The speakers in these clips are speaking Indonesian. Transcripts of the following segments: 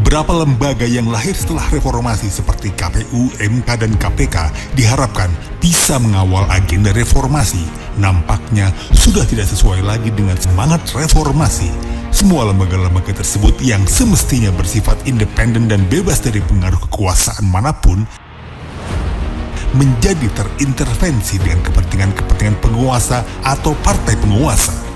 Beberapa lembaga yang lahir setelah reformasi seperti KPU, MK, dan KPK diharapkan bisa mengawal agenda reformasi. Nampaknya sudah tidak sesuai lagi dengan semangat reformasi. Semua lembaga-lembaga tersebut yang semestinya bersifat independen dan bebas dari pengaruh kekuasaan manapun menjadi terintervensi dengan kepentingan-kepentingan penguasa atau partai penguasa.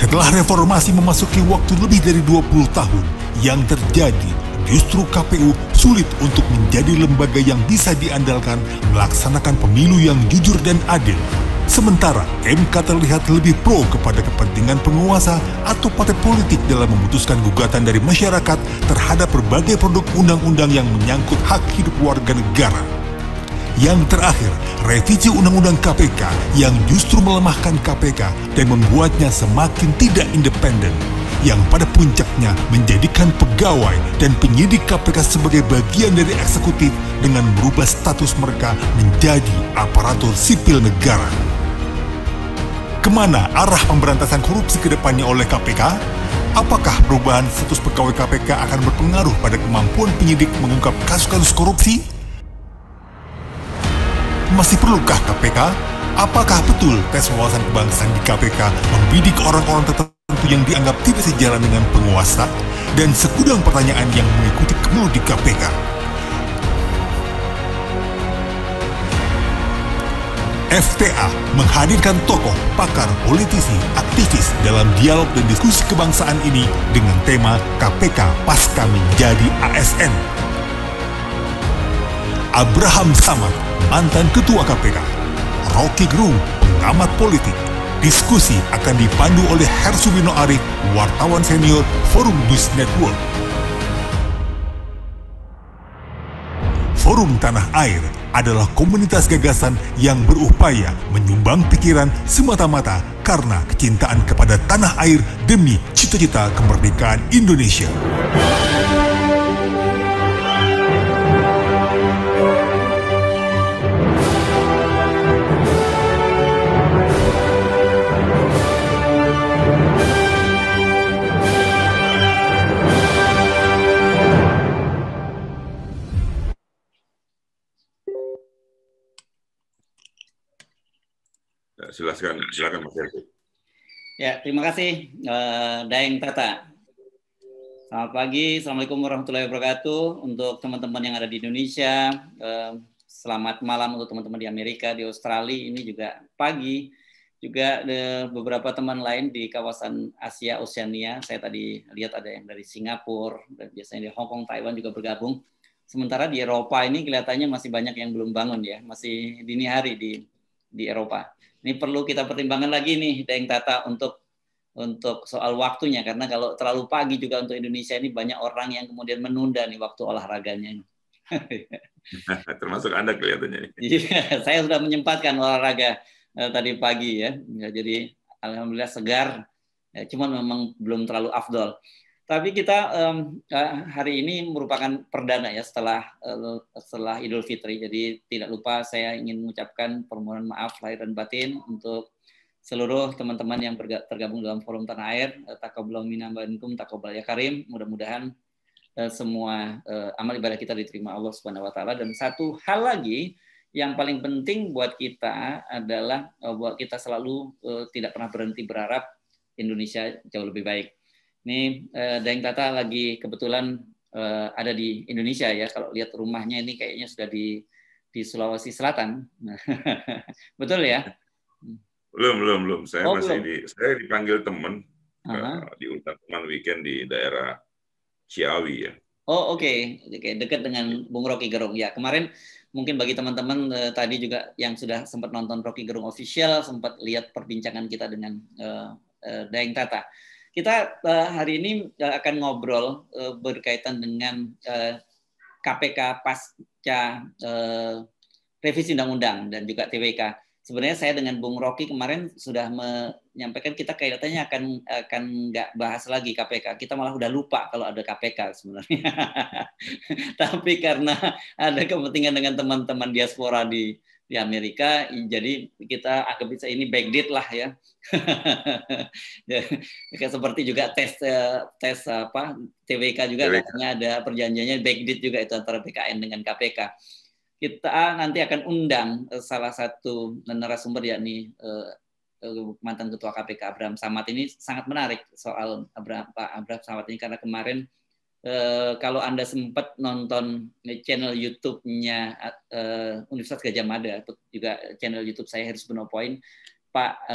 Setelah reformasi memasuki waktu lebih dari 20 tahun, yang terjadi justru KPU sulit untuk menjadi lembaga yang bisa diandalkan melaksanakan pemilu yang jujur dan adil. Sementara MK terlihat lebih pro kepada kepentingan penguasa atau partai politik dalam memutuskan gugatan dari masyarakat terhadap berbagai produk undang-undang yang menyangkut hak hidup warga negara. Yang terakhir, revisi Undang-Undang KPK yang justru melemahkan KPK dan membuatnya semakin tidak independen, yang pada puncaknya menjadikan pegawai dan penyidik KPK sebagai bagian dari eksekutif dengan merubah status mereka menjadi aparatur sipil negara. Kemana arah pemberantasan korupsi ke depannya oleh KPK? Apakah perubahan status pegawai KPK akan berpengaruh pada kemampuan penyidik mengungkap kasus-kasus korupsi? Masih perlukah KPK? Apakah betul tes wawasan kebangsaan di KPK membidik orang-orang tertentu yang dianggap tidak sejalan dengan penguasa? Dan segudang pertanyaan yang mengikuti kemulu di KPK. FTA menghadirkan tokoh, pakar, politisi, aktivis dalam dialog dan diskusi kebangsaan ini dengan tema KPK Pasca Menjadi ASN. Abraham Samad, mantan Ketua KPK. Rocky Gerung, pengamat politik. Diskusi akan dipandu oleh Hersubino Arif, wartawan senior Forum News Network. Forum Tanah Air adalah komunitas gagasan yang berupaya menyumbang pikiran semata-mata karena kecintaan kepada tanah air demi cita-cita kemerdekaan Indonesia. Silakan Mas Herku. Ya, terima kasih Daeng Tata. Selamat pagi, Assalamualaikum warahmatullahi wabarakatuh untuk teman-teman yang ada di Indonesia. Selamat malam untuk teman-teman di Amerika, di Australia, ini juga pagi. Juga beberapa teman lain di kawasan Asia, Oceania. Saya tadi lihat ada yang dari Singapura, dan biasanya di Hong Kong, Taiwan juga bergabung. Sementara di Eropa ini kelihatannya masih banyak yang belum bangun ya, masih dini hari di Eropa. Ini perlu kita pertimbangkan lagi nih, Daeng Tata, untuk soal waktunya, karena kalau terlalu pagi juga untuk Indonesia ini banyak orang yang kemudian menunda nih waktu olahraganya. Termasuk Anda kelihatannya. Iya, saya sudah menyempatkan olahraga tadi pagi ya. Jadi alhamdulillah segar, ya, cuman memang belum terlalu afdol. Tapi kita hari ini merupakan perdana ya setelah Idul Fitri. Jadi tidak lupa saya ingin mengucapkan permohonan maaf lahir dan batin untuk seluruh teman-teman yang tergabung dalam Forum Tanah Air. Taqabbalallahu minna wa minkum taqabbal ya karim. Mudah-mudahan semua amal ibadah kita diterima Allah Subhanahu wa taala. Dan satu hal lagi yang paling penting buat kita adalah buat kita selalu tidak pernah berhenti berharap Indonesia jauh lebih baik. Ini Daeng Tata lagi kebetulan ada di Indonesia ya. Kalau lihat rumahnya ini kayaknya sudah di Sulawesi Selatan. Betul ya? Belum. Saya masih belum. Saya dipanggil teman diundang teman weekend di daerah Ciawi ya. Oh oke. Dekat dengan Bung Rocky Gerung ya. Kemarin mungkin bagi teman-teman tadi juga yang sudah sempat nonton Rocky Gerung Official, sempat lihat perbincangan kita dengan Daeng Tata. Kita hari ini akan ngobrol berkaitan dengan KPK pasca revisi undang-undang dan juga TWK. sebenarnya saya dengan Bung Rocky kemarin sudah menyampaikan kita kayaknya akan nggak bahas lagi KPK. Kita malah udah lupa kalau ada KPK sebenarnya. Tapi karena ada kepentingan dengan teman-teman diaspora di Amerika, jadi kita anggap bisa ini backdate lah ya. Seperti juga tes TWK juga katanya ada perjanjiannya backdate juga itu antara BKN dengan KPK. Kita nanti akan undang salah satu narasumber yakni mantan Ketua KPK Abraham Samad. Ini sangat menarik soal Pak Abraham Samad ini karena kemarin kalau Anda sempat nonton channel YouTube-nya Universitas Gadjah Mada, juga channel YouTube saya Heris Beno Point, Pak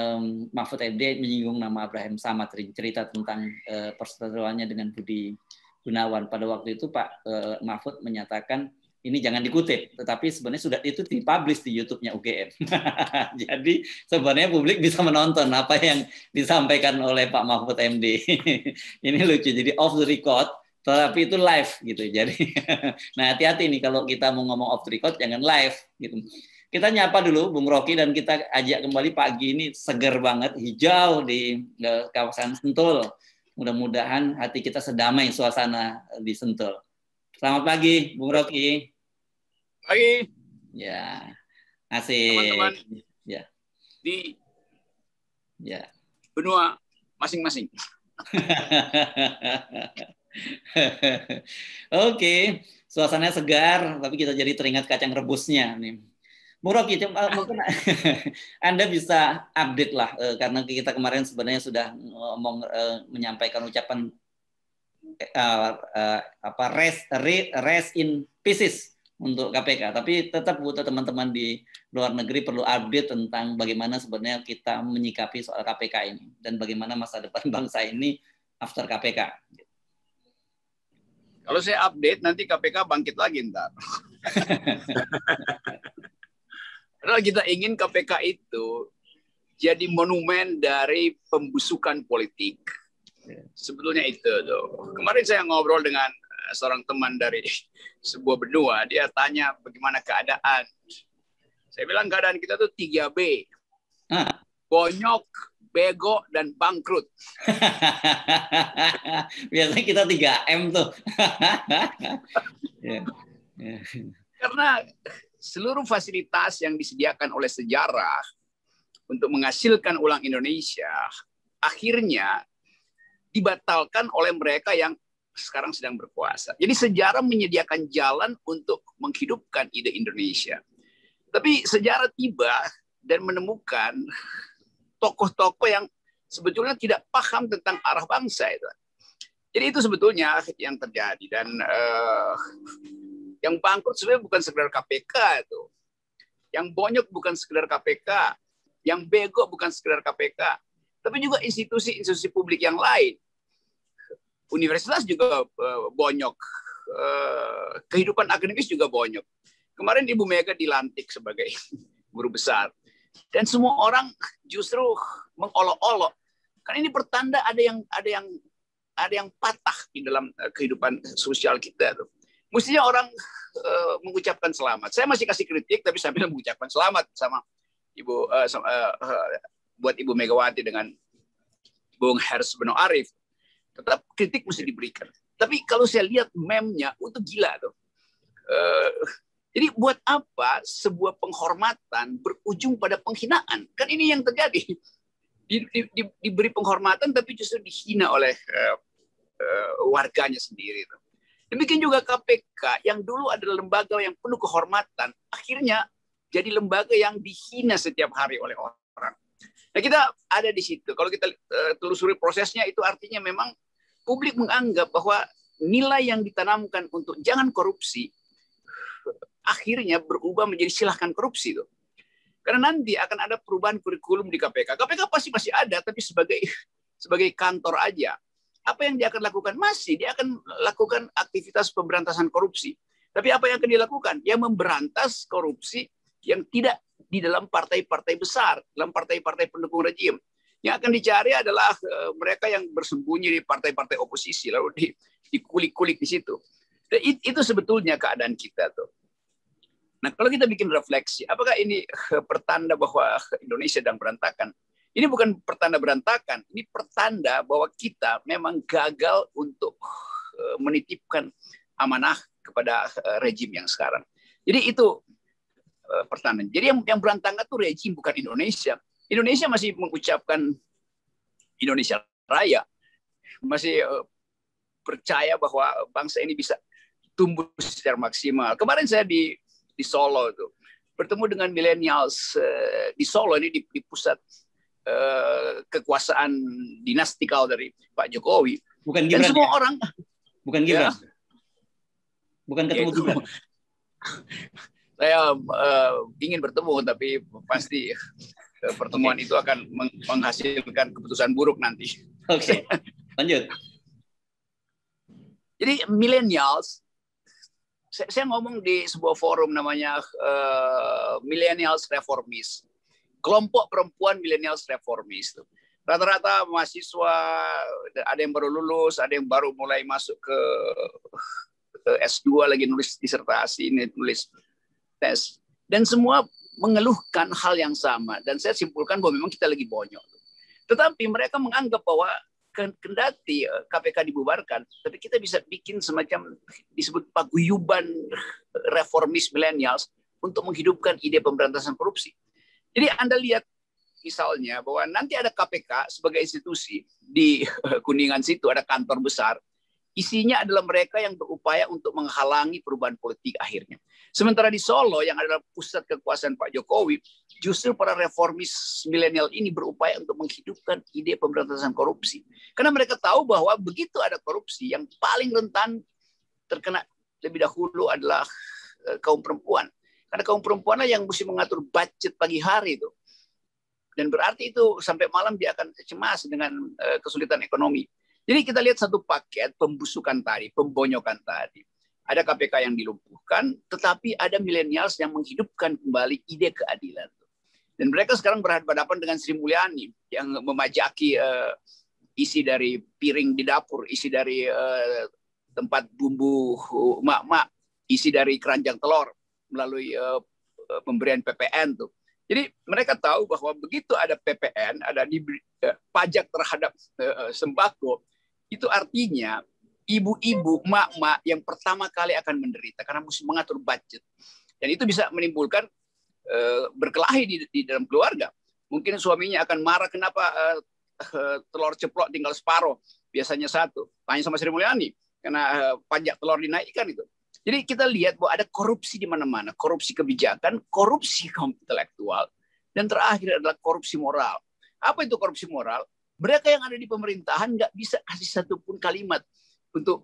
Mahfud MD menyinggung nama Abraham Samad, cerita tentang perseteruannya dengan Budi Gunawan. Pada waktu itu Pak Mahfud menyatakan ini jangan dikutip, tetapi sebenarnya sudah itu dipublish di YouTube-nya UGM. Jadi sebenarnya publik bisa menonton apa yang disampaikan oleh Pak Mahfud MD. Ini lucu, jadi off the record, tetapi itu live gitu. Jadi, nah hati-hati nih kalau kita mau ngomong off the record, jangan live gitu. Kita nyapa dulu Bung Rocky dan kita ajak kembali pagi ini seger banget, hijau di kawasan Sentul. Mudah-mudahan hati kita sedamai suasana di Sentul. Selamat pagi, Bung Rocky. Pagi. Ya, asik. Teman-teman ya. Di benua masing-masing. Oke, suasananya segar, tapi kita jadi teringat kacang rebusnya nih. Bung Rocky, mungkin Anda bisa update lah, karena kita kemarin sebenarnya sudah menyampaikan ucapan rest in pieces untuk KPK, tapi tetap butuh teman-teman di luar negeri perlu update tentang bagaimana sebenarnya kita menyikapi soal KPK ini dan bagaimana masa depan bangsa ini after KPK. Kalau saya update nanti KPK bangkit lagi ntar. Padahal kita ingin KPK itu jadi monumen dari pembusukan politik. Sebetulnya itu tuh. Kemarin saya ngobrol dengan seorang teman dari sebuah benua, dia tanya bagaimana keadaan. Saya bilang keadaan kita tuh 3B. Bonyok, bego, dan bangkrut. Biasanya kita 3M tuh. Karena seluruh fasilitas yang disediakan oleh sejarah untuk menghasilkan ulang Indonesia akhirnya dibatalkan oleh mereka yang sekarang sedang berkuasa. Jadi sejarah menyediakan jalan untuk menghidupkan ide Indonesia. Tapi sejarah tiba dan menemukan tokoh-tokoh yang sebetulnya tidak paham tentang arah bangsa itu. Jadi itu sebetulnya yang terjadi. Dan yang bangkrut sebenarnya bukan sekedar KPK itu. Yang bonyok bukan sekedar KPK. Yang bego bukan sekedar KPK. Tapi juga institusi-institusi publik yang lain. Universitas juga bonyok, kehidupan akademis juga bonyok. Kemarin Ibu Mega dilantik sebagai guru besar, dan semua orang justru mengolok-olok. Kan ini pertanda ada yang patah di dalam kehidupan sosial kita tuh. Mestinya orang mengucapkan selamat. Saya masih kasih kritik, tapi sambil mengucapkan selamat sama Ibu, buat Ibu Megawati dengan Bung Heris Beno Arif. Tetap kritik mesti diberikan. Tapi kalau saya lihat meme-nya, itu gila tuh. Jadi buat apa sebuah penghormatan berujung pada penghinaan? Kan ini yang terjadi. Diberi penghormatan tapi justru dihina oleh warganya sendiri. Demikian juga KPK yang dulu adalah lembaga yang penuh kehormatan, akhirnya jadi lembaga yang dihina setiap hari oleh orang. Nah, kita ada di situ. Kalau kita telusuri prosesnya, itu artinya memang publik menganggap bahwa nilai yang ditanamkan untuk jangan korupsi akhirnya berubah menjadi silahkan korupsi. Karena nanti akan ada perubahan kurikulum di KPK. KPK pasti masih ada, tapi sebagai kantor aja. Apa yang dia akan lakukan? Dia akan lakukan aktivitas pemberantasan korupsi. Tapi apa yang akan dilakukan? Ya memberantas korupsi yang tidak di dalam partai-partai besar, dalam partai-partai pendukung rejim. Yang akan dicari adalah mereka yang bersembunyi di partai-partai oposisi, lalu dikulik-kulik di situ. Dan itu sebetulnya keadaan kita tuh. Nah, kalau kita bikin refleksi, apakah ini pertanda bahwa Indonesia sedang berantakan? Ini bukan pertanda berantakan, ini pertanda bahwa kita memang gagal untuk menitipkan amanah kepada rejim yang sekarang. Jadi itu pertanda. Jadi yang berantakan itu rejim, bukan Indonesia. Indonesia masih mengucapkan Indonesia Raya, masih percaya bahwa bangsa ini bisa tumbuh secara maksimal. Kemarin saya di Solo itu bertemu dengan millennials di Solo, ini di pusat kekuasaan dinastikal dari Pak Jokowi. Bukan Dan Gibran, semua ya? orang, Bukan Gibran, ya, bukan ketemu Gibran. saya ingin bertemu, tapi pasti pertemuan itu akan menghasilkan keputusan buruk nanti. Oke, lanjut. Jadi millennials, saya ngomong di sebuah forum namanya Millennials Reformis, kelompok perempuan millennials reformis. Rata-rata mahasiswa, ada yang baru lulus, ada yang baru mulai masuk ke S2, lagi nulis disertasi, nulis tes, dan semua mengeluhkan hal yang sama. Dan saya simpulkan bahwa memang kita lagi bonyok. Tetapi mereka menganggap bahwa kendati KPK dibubarkan, tapi kita bisa bikin semacam disebut paguyuban reformis millennials untuk menghidupkan ide pemberantasan korupsi. Jadi Anda lihat misalnya bahwa nanti ada KPK sebagai institusi di Kuningan situ, ada kantor besar. Isinya adalah mereka yang berupaya untuk menghalangi perubahan politik akhirnya. Sementara di Solo yang adalah pusat kekuasaan Pak Jokowi, justru para reformis milenial ini berupaya untuk menghidupkan ide pemberantasan korupsi. Karena mereka tahu bahwa begitu ada korupsi, yang paling rentan terkena lebih dahulu adalah kaum perempuan. Karena kaum perempuan yang mesti mengatur budget pagi hari itu. Dan berarti itu sampai malam dia akan cemas dengan kesulitan ekonomi. Jadi kita lihat satu paket pembusukan tadi, pembonyokan tadi. Ada KPK yang dilumpuhkan, tetapi ada millennials yang menghidupkan kembali ide keadilan. Dan mereka sekarang berhadapan dengan Sri Mulyani yang memajaki isi dari piring di dapur, isi dari tempat bumbu mak-mak, isi dari keranjang telur melalui pemberian PPN tuh. Jadi mereka tahu bahwa begitu ada PPN, ada pajak terhadap sembako, itu artinya ibu-ibu, mak-mak yang pertama kali akan menderita karena mesti mengatur budget. Dan itu bisa menimbulkan berkelahi di dalam keluarga. Mungkin suaminya akan marah kenapa telur ceplok tinggal separuh, biasanya satu. Tanya sama Sri Mulyani, karena pajak telur dinaikkan itu. Jadi kita lihat bahwa ada korupsi di mana-mana, korupsi kebijakan, korupsi kaum intelektual, dan terakhir adalah korupsi moral. Apa itu korupsi moral? Mereka yang ada di pemerintahan nggak bisa kasih satupun kalimat untuk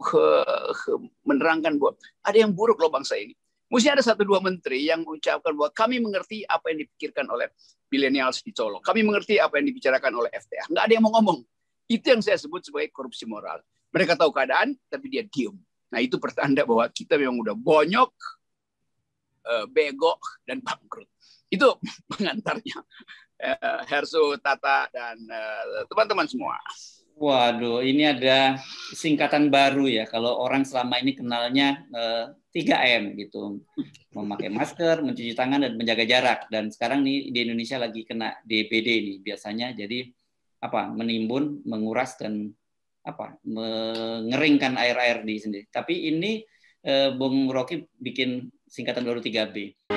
menerangkan bahwa ada yang buruk loh bangsa ini. Mesti ada 1-2 menteri yang mengucapkan bahwa kami mengerti apa yang dipikirkan oleh millennials di Solo. Kami mengerti apa yang dibicarakan oleh FTA. Nggak ada yang mau ngomong. Itu yang saya sebut sebagai korupsi moral. Mereka tahu keadaan, tapi dia diem. Nah itu pertanda bahwa kita memang udah bonyok, bego, dan bangkrut. Itu pengantarnya. Hersu, Tata, dan teman-teman semua. Waduh, ini ada singkatan baru ya. Kalau orang selama ini kenalnya 3M gitu. Memakai masker, mencuci tangan, dan menjaga jarak. Dan sekarang nih di Indonesia lagi kena DBD nih biasanya. Jadi menimbun, menguras, dan mengeringkan air-air di sendiri. Tapi ini Bung Rocky bikin singkatan baru 3B.